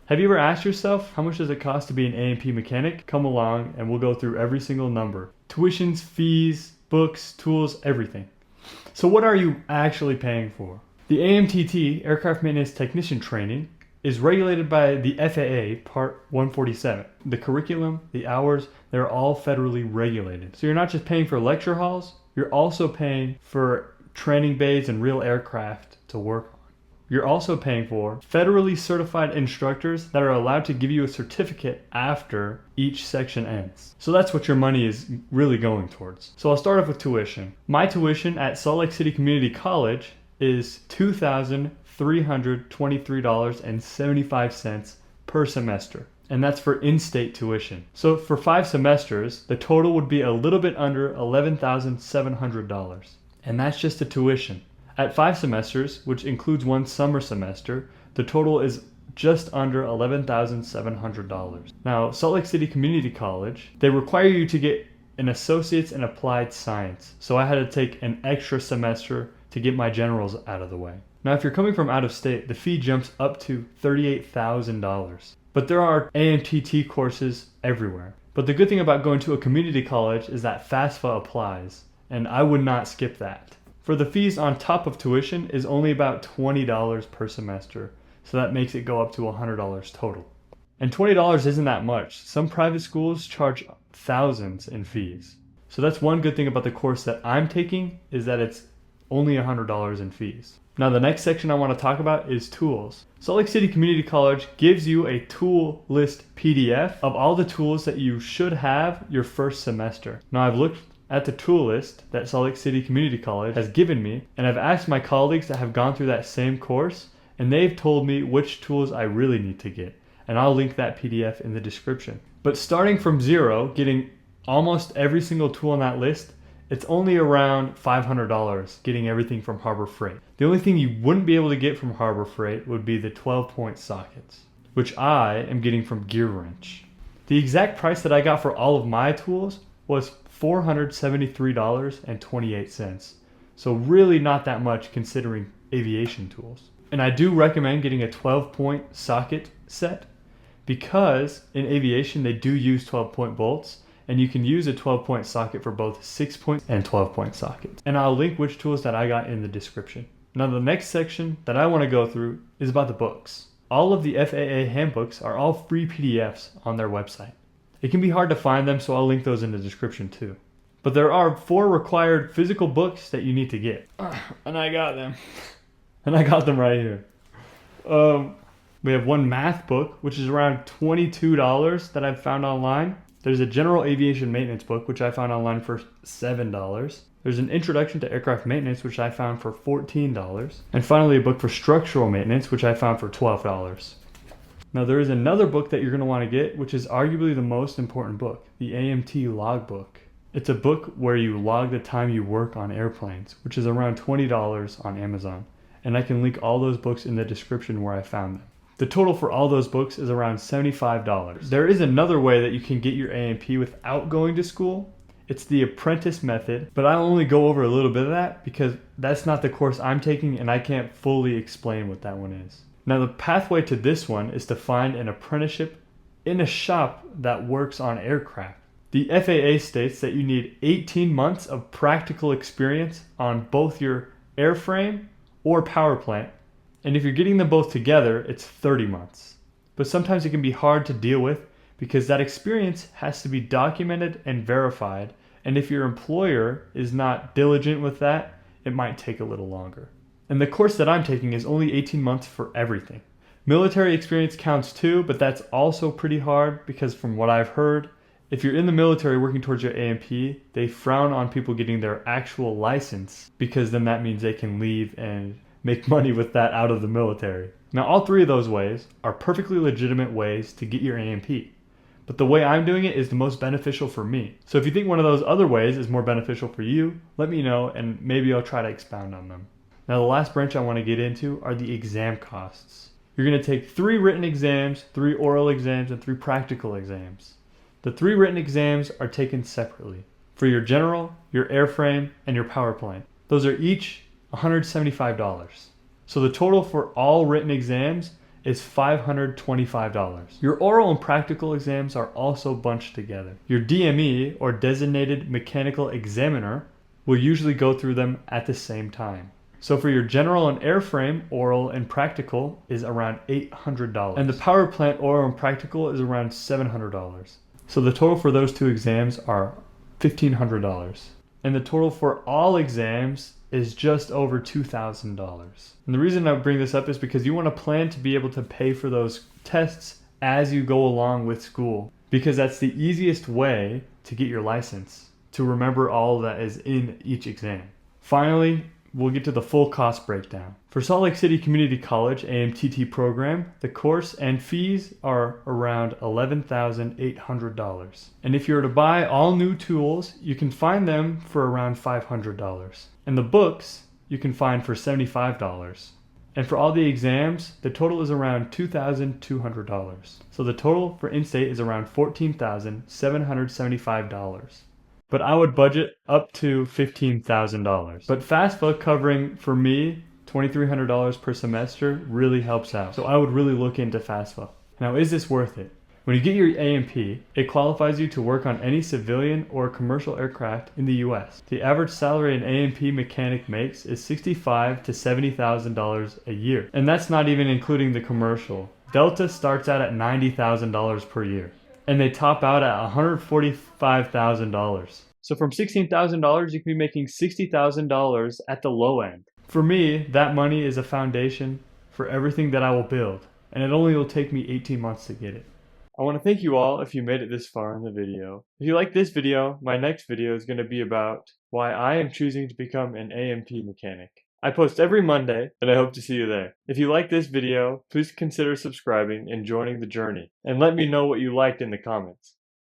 Have you ever asked yourself, how much does it cost to be an A&P mechanic? Come along and we'll go through every single number. Tuitions, fees, books, tools, everything. So what are you actually paying for? The AMTT, Aircraft Maintenance Technician Training, is regulated by the FAA Part 147. The curriculum, the hours, they're all federally regulated. So you're not just paying for lecture halls, you're also paying for training bays and real aircraft to work on. You're also paying for federally certified instructors that are allowed to give you a certificate after each section ends. So that's what your money is really going towards. So I'll start off with tuition. My tuition at Salt Lake City Community College is $2,323.75 per semester. And that's for in-state tuition. So for 5 semesters, the total would be a little bit under $11,700. And that's just the tuition. At 5 semesters, which includes 1 summer semester, the total is just under $11,700. Now, Salt Lake City Community College, they require you to get an associate's in applied science. So I had to take an extra semester to get my generals out of the way. Now, if you're coming from out of state, the fee jumps up to $38,000. But there are AMTT courses everywhere. But the good thing about going to a community college is that FAFSA applies, and I would not skip that. For the fees on top of tuition is only about $20 per semester, so that makes it go up to $100 total. And $20 isn't that much. Some private schools charge thousands in fees. So that's one good thing about the course that I'm taking, is that it's only $100 in fees. Now the next section I want to talk about is tools. Salt Lake City Community College gives you a tool list PDF of all the tools that you should have your first semester. Now I've looked at the tool list that Salt Lake City Community College has given me, and I've asked my colleagues that have gone through that same course, and they've told me which tools I really need to get, and I'll link that PDF in the description. But starting from zero, getting almost every single tool on that list, it's only around $500 getting everything from Harbor Freight. The only thing you wouldn't be able to get from Harbor Freight would be the 12-point sockets, which I am getting from Gear Wrench. The exact price that I got for all of my tools was $473.28. So really not that much considering aviation tools. And I do recommend getting a 12-point socket set because in aviation they do use 12-point bolts, and you can use a 12-point socket for both 6-point and 12-point sockets. And I'll link which tools that I got in the description. Now the next section that I want to go through is about the books. All of the FAA handbooks are all free PDFs on their website. It can be hard to find them, so I'll link those in the description too. But there are 4 required physical books that you need to get. And I got them. And I got them right here. We have one math book, which is around $22 that I've found online. There's a general aviation maintenance book, which I found online for $7. There's an introduction to aircraft maintenance, which I found for $14. And finally, a book for structural maintenance, which I found for $12. Now there is another book that you're going to want to get, which is arguably the most important book, the AMT logbook. It's a book where you log the time you work on airplanes, which is around $20 on Amazon. And I can link all those books in the description where I found them. The total for all those books is around $75. There is another way that you can get your A&P without going to school. It's the apprentice method, but I'll only go over a little bit of that because that's not the course I'm taking and I can't fully explain what that one is. Now the pathway to this one is to find an apprenticeship in a shop that works on aircraft. The FAA states that you need 18 months of practical experience on both your airframe or power plant, and if you're getting them both together, it's 30 months. But sometimes it can be hard to deal with because that experience has to be documented and verified, and if your employer is not diligent with that, it might take a little longer. And the course that I'm taking is only 18 months for everything. Military experience counts too, but that's also pretty hard because from what I've heard, if you're in the military working towards your A&P, they frown on people getting their actual license because then that means they can leave and make money with that out of the military. Now all 3 of those ways are perfectly legitimate ways to get your A&P. But the way I'm doing it is the most beneficial for me. So if you think one of those other ways is more beneficial for you, let me know and maybe I'll try to expound on them. Now the last branch I want to get into are the exam costs. You're going to take 3 written exams, 3 oral exams, and 3 practical exams. The 3 written exams are taken separately for your general, your airframe, and your power plant. Those are each $175. So the total for all written exams is $525. Your oral and practical exams are also bunched together. Your DME, or Designated Mechanical Examiner, will usually go through them at the same time. So for your general and airframe, oral and practical is around $800. And the power plant oral and practical is around $700. So the total for those two exams are $1,500. And the total for all exams is just over $2,000. And the reason I bring this up is because you want to plan to be able to pay for those tests as you go along with school, because that's the easiest way to get your license, to remember all that is in each exam. Finally, we'll get to the full cost breakdown. For Salt Lake City Community College AMTT program, the course and fees are around $11,800. And if you were to buy all new tools, you can find them for around $500. And the books you can find for $75. And for all the exams, the total is around $2,200. So the total for in-state is around $14,775. But I would budget up to $15,000. But FAFSA covering, for me, $2,300 per semester really helps out. So I would really look into FAFSA. Now, is this worth it? When you get your A&P, it qualifies you to work on any civilian or commercial aircraft in the US. The average salary an A&P mechanic makes is $65,000 to $70,000 a year. And that's not even including the commercial. Delta starts out at $90,000 per year, and they top out at $145,000. So from $16,000, you can be making $60,000 at the low end. For me, that money is a foundation for everything that I will build, and it only will take me 18 months to get it. I want to thank you all if you made it this far in the video. If you like this video, my next video is going to be about why I am choosing to become an A&P mechanic. I post every Monday, and I hope to see you there. If you like this video, please consider subscribing and joining the journey, and let me know what you liked in the comments.